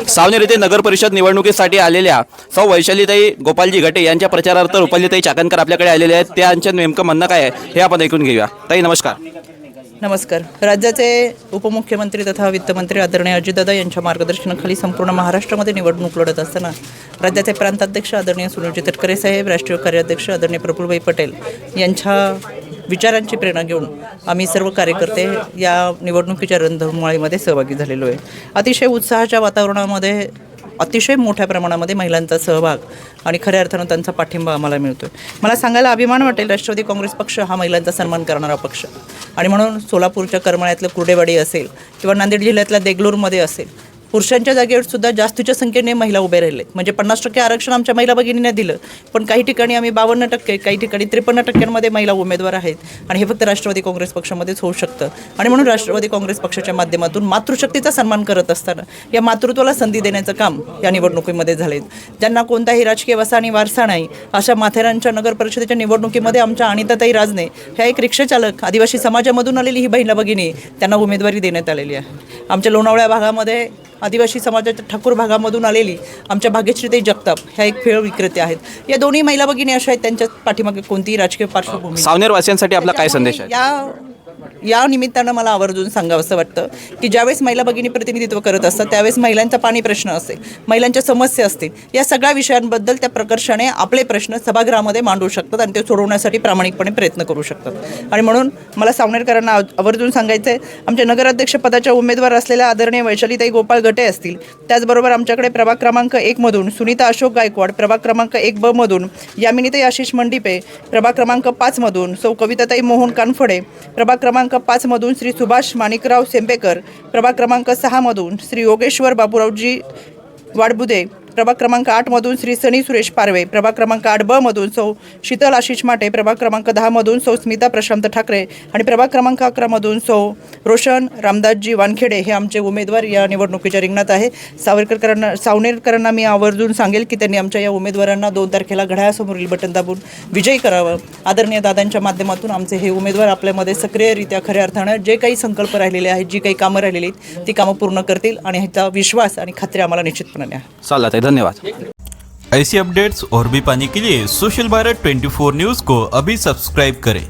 सावनेर येथे नगर परिषद निवडणुकीसाठी आलेल्या सौ वैशालीताई गोपालजी घटे यांच्या प्रचारार्थ रुपालीताई चाकणकर आपल्याकडे आलेले आहेत. त्यांचं नेमकं म्हणणं काय आहे हे आपण ऐकून घेऊया. ताई नमस्कार. नमस्कार. राज्याचे उपमुख्यमंत्री तथा वित्तमंत्री आदरणीय अजितदादा यांच्या मार्गदर्शनाखाली संपूर्ण महाराष्ट्रामध्ये निवडणूक लढत असताना राज्याचे प्रांताध्यक्ष आदरणीय सुनीलजी तटकरे साहेब, राष्ट्रीय कार्याध्यक्ष आदरणीय प्रफुल्लभाई पटेल यांच्या विचारांची प्रेरणा घेऊन आम्ही सर्व कार्यकर्ते या निवडणुकीच्या रणधुमाळीमध्ये सहभागी झालेलो आहे. अतिशय उत्साहाच्या वातावरणामध्ये अतिशय मोठ्या प्रमाणामध्ये महिलांचा सहभाग आणि खऱ्या अर्थानं त्यांचा पाठिंबा आम्हाला मिळतो आहे. मला सांगायला अभिमान वाटेल, राष्ट्रवादी काँग्रेस पक्ष हा महिलांचा सन्मान करणारा पक्ष आणि म्हणून सोलापूरच्या करमाळ्यातलं कुर्डेवाडी असेल किंवा नांदेड जिल्ह्यातल्या देगलूरमध्ये असेल, पुरुषांच्या जागेवर सुद्धा जास्तीच्या संख्येने महिला उभे राहिले. म्हणजे 50% आरक्षण आमच्या महिला भगिनींना दिलं, पण काही ठिकाणी आम्ही 52%, काही ठिकाणी 53% महिला उमेदवार आहेत आणि हे फक्त राष्ट्रवादी काँग्रेस पक्षामध्येच होऊ शकतं. आणि म्हणून राष्ट्रवादी काँग्रेस पक्षाच्या माध्यमातून मातृशक्तीचा सन्मान करत असताना या मातृत्वाला संधी देण्याचं काम या निवडणुकीमध्ये झाले. ज्यांना कोणताही राजकीय वसा आणि वारसा नाही अशा माथेरानच्या नगर परिषदेच्या निवडणुकीमध्ये आमच्या अनिताताई राजने ह्या एक रिक्षाचालक आदिवासी समाजामधून आलेली ही महिला भगिनी त्यांना उमेदवारी देण्यात आलेली आहे. आमच्या लोणावळ्या भागामध्ये आदिवासी समाजाच्या ठाकूर भागामधून आलेली आमच्या भाग्यश्रीताई जगताप ह्या एक फळ विक्रेते आहेत. या दोन्ही महिला भगिनी अशा आहेत, त्यांच्या पाठीमागे कोणतीही राजकीय पार्श्वभूमी. सावनेरवासियांसाठी आपला काय संदेश आहे? या निमित्तानं मला आवर्जून सांगावंसं वाटतं की ज्यावेळेस महिला भगिनी प्रतिनिधित्व करत असतात त्यावेळेस महिलांचा पाणी प्रश्न असेल, महिलांच्या समस्या असतील, या सगळ्या विषयांबद्दल त्या प्रकर्षाने आपले प्रश्न सभागृहामध्ये मांडू शकतात आणि ते सोडवण्यासाठी प्रामाणिकपणे प्रयत्न करू शकतात. आणि म्हणून मला सावनेरकरांना आवर्जून सांगायचं आहे, आमच्या नगराध्यक्षपदाच्या उमेदवार असलेल्या आदरणीय वैशालीताई गोपाळ घटे असतील, त्याचबरोबर आमच्याकडे प्रभाग क्रमांक 1 मधून सुनीता अशोक गायकवाड, प्रभाग क्रमांक 1 मधून यामिनीताई आशिष मंडिपे, प्रभाग क्रमांक 5 मधून सौ कविताताई मोहन कानफडे, प्रभाग क्रमांक 5 मधून श्री सुभाष माणिकराव सेंपेकर, प्रभाग क्रमांक 6 मधून श्री योगेश्वर बापूरावजी वाडबुदे, प्रभाग क्रमांक 8 मधून श्री सनी सुरेश पारवे, प्रभाग क्रमांक 8 ब मधून सौ शीतल आशिष माटे, प्रभाग क्रमांक 10 मधून सौ स्मिता प्रशांत ठाकरे आणि प्रभाग क्रमांक 11 मधून सौ रोशन रामदासजी वानखेडे हे आमचे उमेदवार या निवडणुकीच्या रिंगणात आहे. सावनेरकरांना मी आवर्जून सांगेल की त्यांनी आमच्या या उमेदवारांना 2 तारखेला घड्याळासमोरील बटन दाबून विजयी करावं. आदरणीय दादांच्या माध्यमातून आमचे हे उमेदवार आपल्यामध्ये सक्रियरित्या खऱ्या अर्थानं जे काही संकल्प राहिलेले आहेत, जी काही कामं राहिलेली आहेत ती कामं पूर्ण करतील आणि ह्याचा विश्वास आणि खात्री आम्हाला निश्चितपणे आहे. चालत आहे. धन्यवाद. ऐसी अपडेट्स और भी पाने के लिए सोशल भारत 24 न्यूज़ को अभी सब्सक्राइब करें.